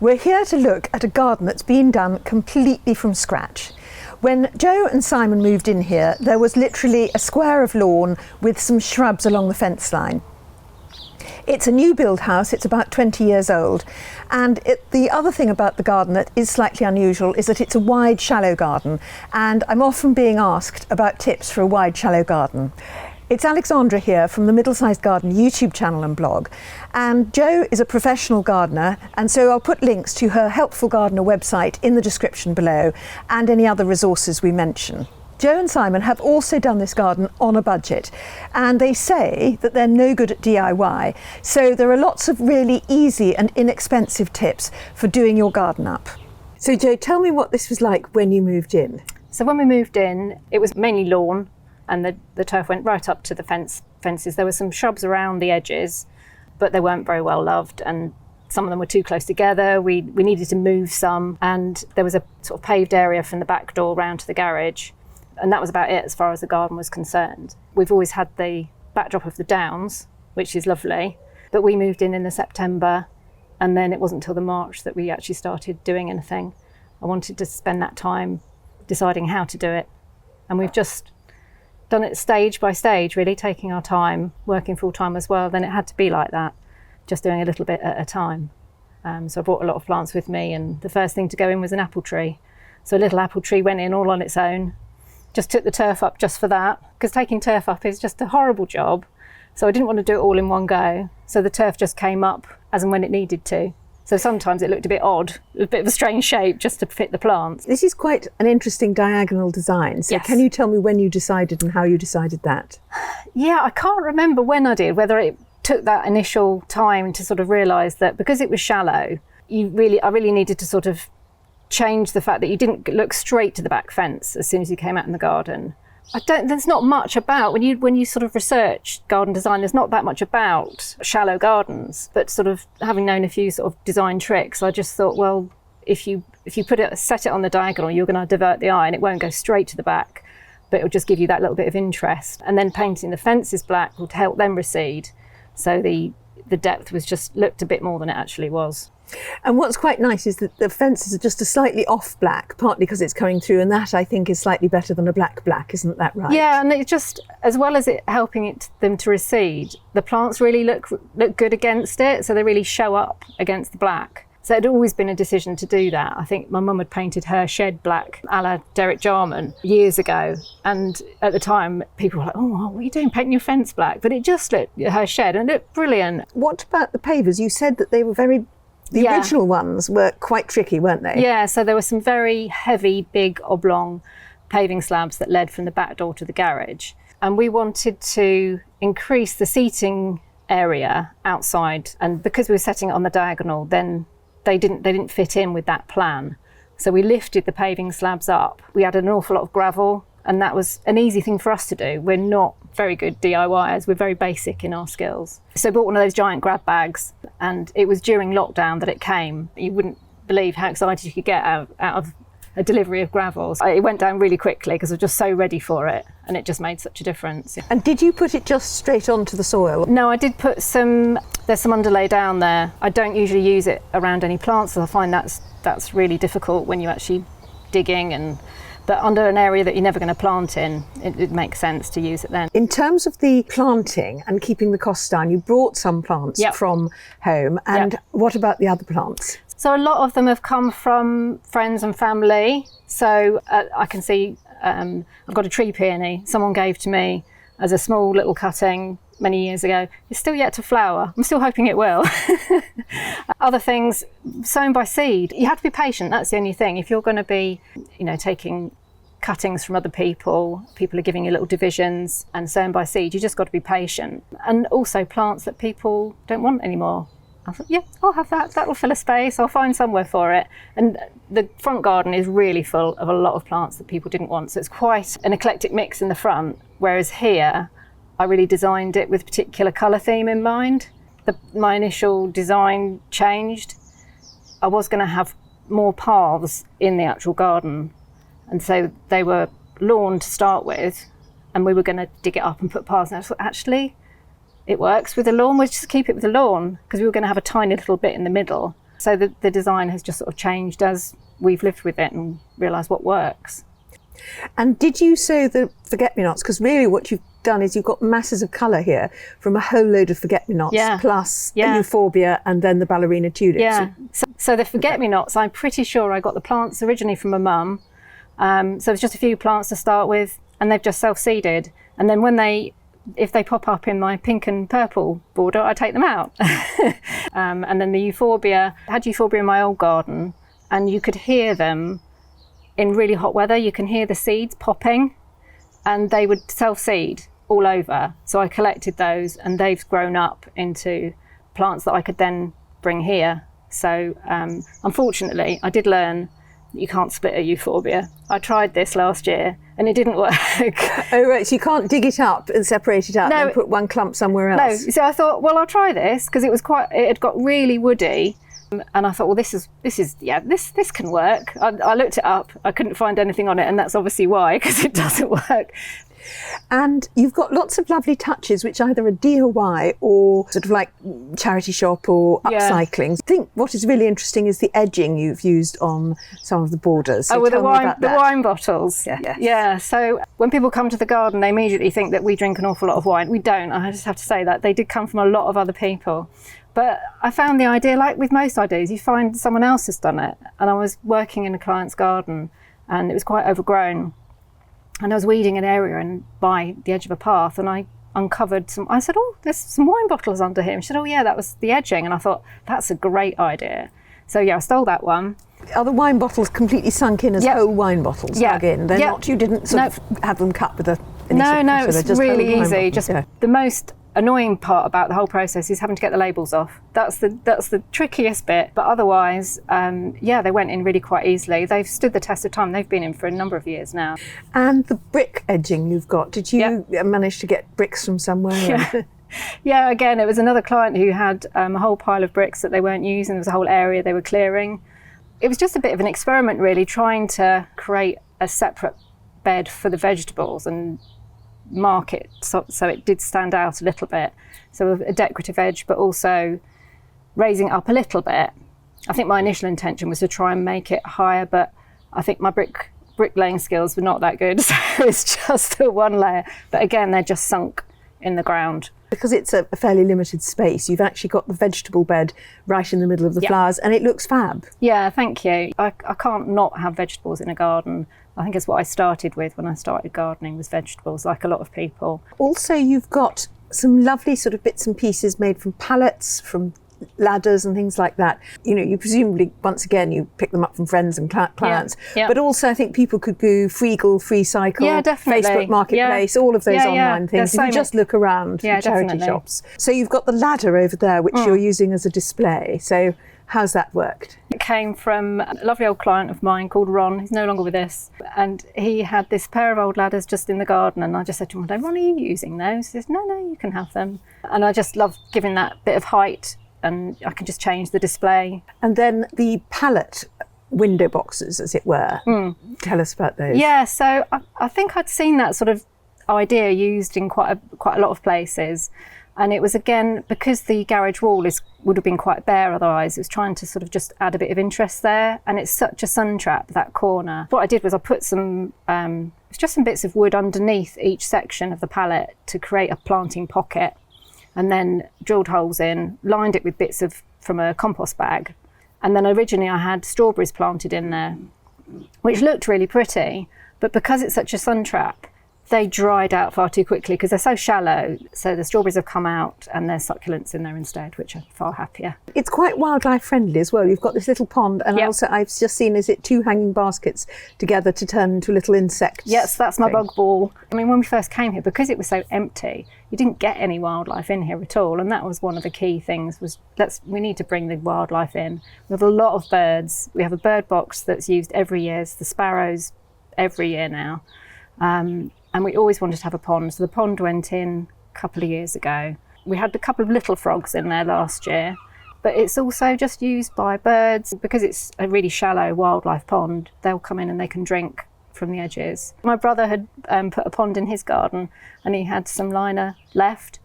We're here to look at a garden that's been done completely from scratch. When Joe and Simon moved in here, there was literally a square of lawn with some shrubs along the fence line. It's a new build house, it's about 20 years old, and the other thing about the garden that is slightly unusual is that it's a wide, shallow garden, and I'm often being asked about tips for a wide, shallow garden. It's Alexandra here from the Middlesized Garden YouTube channel and blog, and Jo is a professional gardener, and so I'll put links to her Helpful Gardener website in the description below and any other resources we mention. Jo and Simon have also done this garden on a budget, and they say that they're no good at DIY, so there are lots of really easy and inexpensive tips for doing your garden up. So Jo, tell me what this was like when you moved in. So when we moved in, it was mainly lawn, and the turf went right up to the fences. There were some shrubs around the edges, but they weren't very well loved, and some of them were too close together. We needed to move some, and there was a sort of paved area from the back door round to the garage, and that was about it as far as the garden was concerned. We've always had the backdrop of the Downs, which is lovely, but we moved in the September, and then it wasn't until the March that we actually started doing anything. I wanted to spend that time deciding how to do it, and we've just done it stage by stage, really, taking our time, working full time as well. Then it had to be like that, just doing a little bit at a time. So I brought a lot of plants with me, and the first thing to go in was an apple tree. So a little apple tree went in all on its own. Just took the turf up just for that, because taking turf up is just a horrible job. So I didn't want to do it all in one go. So the turf just came up as and when it needed to. So sometimes it looked a bit odd, a bit of a strange shape just to fit the plants. This is quite an interesting diagonal design. So Yes. Can you tell me when you decided and how you decided that? Yeah, I can't remember when I did, whether it took that initial time to sort of realise that because it was shallow, I really needed to sort of change the fact that you didn't look straight to the back fence as soon as you came out in the garden. There's not much about, when you sort of research garden design, there's not that much about shallow gardens, but sort of having known a few sort of design tricks, I just thought, well, if you set it on the diagonal, you're going to divert the eye and it won't go straight to the back, but it'll just give you that little bit of interest. And then painting the fences black would help them recede. So the depth looked a bit more than it actually was. And what's quite nice is that the fences are just a slightly off black, partly because it's coming through, and that I think is slightly better than a black, isn't that right? Yeah, and it just, as well as it helping them to recede, the plants really look good against it, so they really show up against the black. So it had always been a decision to do that. I think my mum had painted her shed black a la Derek Jarman years ago, and at the time people were like, oh, what are you doing painting your fence black? But it just looked, her shed, and it looked brilliant. What about the pavers? You said that they were the original ones were quite tricky, weren't they? Yeah, so there were some very heavy, big, oblong paving slabs that led from the back door to the garage. And we wanted to increase the seating area outside. And because we were setting it on the diagonal, then they didn't fit in with that plan. So we lifted the paving slabs up. We had an awful lot of gravel, and that was an easy thing for us to do. We're not very good DIYers, we're very basic in our skills. So I bought one of those giant grab bags, and it was during lockdown that it came. You wouldn't believe how excited you could get out of a delivery of gravel. So it went down really quickly because I was just so ready for it, and it just made such a difference. And did you put it just straight onto the soil? No, I did put there's some underlay down there. I don't usually use it around any plants, so I find that's really difficult when you're actually digging, but under an area that you're never going to plant in, it makes sense to use it then. In terms of the planting and keeping the costs down, you brought some plants from home, and what about the other plants? So a lot of them have come from friends and family. So I can see I've got a tree peony someone gave to me as a small little cutting many years ago. It's still yet to flower. I'm still hoping it will. Other things sown by seed. You have to be patient, that's the only thing. If you're going to be, taking cuttings from other people are giving you little divisions and sown by seed, you just got to be patient. And also plants that people don't want anymore. I thought, yeah, I'll have that. That'll fill a space. I'll find somewhere for it. And the front garden is really full of a lot of plants that people didn't want. So it's quite an eclectic mix in the front. Whereas here, I really designed it with a particular colour theme in mind. My initial design changed. I was going to have more paths in the actual garden. And so they were lawn to start with, and we were going to dig it up and put paths. And I thought, actually, it works with the lawn. We'll just keep it with the lawn, because we were going to have a tiny little bit in the middle. So the design has just sort of changed as we've lived with it and realised what works. And did you sow the forget-me-nots? Because really what you've done is you've got masses of colour here from a whole load of forget-me-nots, plus the euphorbia and then the ballerina tulips. Yeah, so the forget-me-nots, I'm pretty sure I got the plants originally from my mum. So it's just a few plants to start with, and they've just self-seeded. And then if they pop up in my pink and purple border, I take them out. And then the euphorbia, I had euphorbia in my old garden, and you could hear them in really hot weather. You can hear the seeds popping, and they would self-seed all over. So I collected those, and they've grown up into plants that I could then bring here. So unfortunately, I did learn that you can't split a euphorbia. I tried this last year and it didn't work. Oh right, so you can't dig it up and separate it out and put one clump somewhere else? No, so I thought, well, I'll try this, because it had got really woody. And I thought, well, this can work. I looked it up. I couldn't find anything on it, and that's obviously why, because it doesn't work. And you've got lots of lovely touches, which either are DIY or sort of like charity shop or upcycling. I think what is really interesting is the edging you've used on some of the borders. So the wine bottles. Yeah. So when people come to the garden, they immediately think that we drink an awful lot of wine. We don't. I just have to say that. They did come from a lot of other people. But I found the idea, like with most ideas, you find someone else has done it. And I was working in a client's garden, and it was quite overgrown. And I was weeding an area by the edge of a path, and I uncovered I said, oh, there's some wine bottles under here. And she said, oh yeah, that was the edging. And I thought, that's a great idea. So yeah, I stole that one. Are the wine bottles completely sunk in as whole wine bottles dug in? They're not, you didn't sort of have them cut with No, it's really easy. The most annoying part about the whole process is having to get the labels off. That's the trickiest bit. But otherwise, they went in really quite easily. They've stood the test of time. They've been in for a number of years now. And the brick edging you've got, did you manage to get bricks from somewhere? Yeah. Yeah, again, it was another client who had a whole pile of bricks that they weren't using. There was a whole area they were clearing. It was just a bit of an experiment, really, trying to create a separate bed for the vegetables and mark it so it did stand out a little bit. So a decorative edge, but also raising it up a little bit. I think my initial intention was to try and make it higher, but I think my bricklaying skills were not that good, so it's just a one layer. But again, they're just sunk in the ground. Because it's a fairly limited space, you've actually got the vegetable bed right in the middle of the flowers, and it looks fab. Yeah, thank you. I can't not have vegetables in a garden. I think it's what I started with when I started gardening, was vegetables, like a lot of people. Also, you've got some lovely sort of bits and pieces made from pallets, from ladders and things like that. You presumably, once again, you pick them up from friends and clients. But also I think people could do Freegle, Freecycle, Facebook Marketplace, all of those online things. If you just look around charity shops. So you've got the ladder over there, which you're using as a display. So how's that worked? It came from a lovely old client of mine called Ron. He's no longer with us. And he had this pair of old ladders just in the garden. And I just said to him one day, Ron, are you using those? He says, no, you can have them. And I just love giving that bit of height, and I can just change the display. And then the pallet window boxes, as it were. Tell us about those. Yeah, so I think I'd seen that sort of idea used in quite a lot of places. And it was, again, because the garage wall would have been quite bare otherwise, it was trying to sort of just add a bit of interest there. And it's such a sun trap, that corner. What I did was I put some bits of wood underneath each section of the pallet to create a planting pocket, and then drilled holes in, lined it with bits from a compost bag. And then originally I had strawberries planted in there, which looked really pretty, but because it's such a sun trap, they dried out far too quickly because they're so shallow. So the strawberries have come out and there's succulents in there instead, which are far happier. It's quite wildlife friendly as well. You've got this little pond, and also I've just seen, is it 2 hanging baskets together to turn into little insects? Yes, that's my bug ball. I mean, when we first came here, because it was so empty, you didn't get any wildlife in here at all. And that was one of the key things, was we need to bring the wildlife in. We have a lot of birds. We have a bird box that's used every year. It's the sparrows every year now. And we always wanted to have a pond. So the pond went in a couple of years ago. We had a couple of little frogs in there last year, but it's also just used by birds. Because it's a really shallow wildlife pond, they'll come in and they can drink from the edges. My brother had put a pond in his garden, and he had some liner left,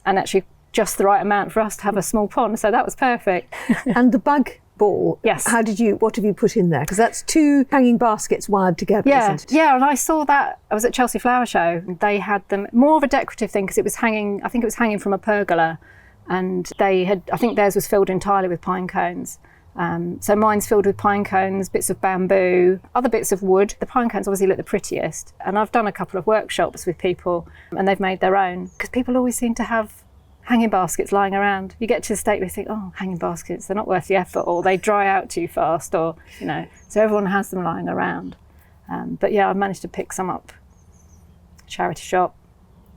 and actually just the right amount for us to have a small pond, so that was perfect. And the bug ball. Yes. What have you put in there? Because that's 2 hanging baskets wired together, isn't it? Yeah, and I saw that. I was at Chelsea Flower Show, and they had them more of a decorative thing because it was hanging. I think it was hanging from a pergola, and I think theirs was filled entirely with pine cones. So mine's filled with pine cones, bits of bamboo, other bits of wood. The pine cones obviously look the prettiest. And I've done a couple of workshops with people and they've made their own, because people always seem to have hanging baskets lying around. You get to the state where you think, oh, hanging baskets, they're not worth the effort, or they dry out too fast, or, so everyone has them lying around. But yeah, I've managed to pick some up. Charity shop,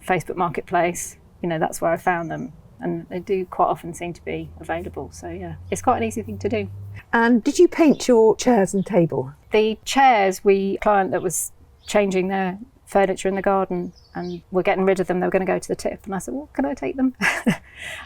Facebook Marketplace, that's where I found them. And they do quite often seem to be available. So yeah, it's quite an easy thing to do. And did you paint your chairs and table? The chairs, a client that was changing their furniture in the garden and were getting rid of them, they were going to go to the tip. And I said, well, can I take them?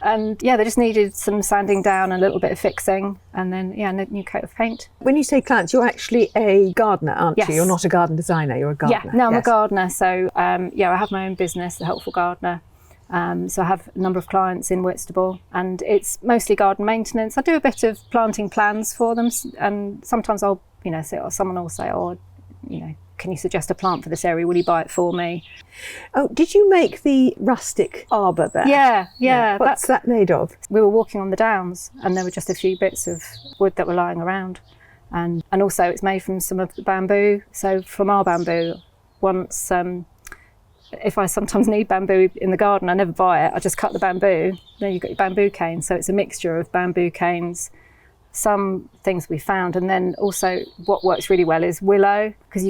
And yeah, they just needed some sanding down, a little bit of fixing, and then, a new coat of paint. When you say clients, you're actually a gardener, aren't Yes. you? You're not a garden designer, you're a gardener. Yeah, no, I'm Yes. a gardener. So I have my own business, The Helpful Gardener. So I have a number of clients in Whitstable, and it's mostly garden maintenance. I do a bit of planting plans for them, and sometimes I'll, someone will say, can you suggest a plant for this area? Will you buy it for me? Oh, did you make the rustic arbour there? Yeah. What's that made of? We were walking on the downs, and there were just a few bits of wood that were lying around, and also it's made from some of the bamboo. So from our bamboo, once. If I sometimes need bamboo in the garden, I never buy it. I just cut the bamboo. Then you've got your bamboo canes. So it's a mixture of bamboo canes, some things we found, and then also what works really well is willow, because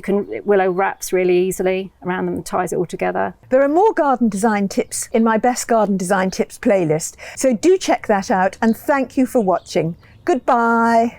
willow wraps really easily around them and ties it all together. There are more garden design tips in my Best Garden Design Tips playlist, so do check that out, and thank you for watching. Goodbye.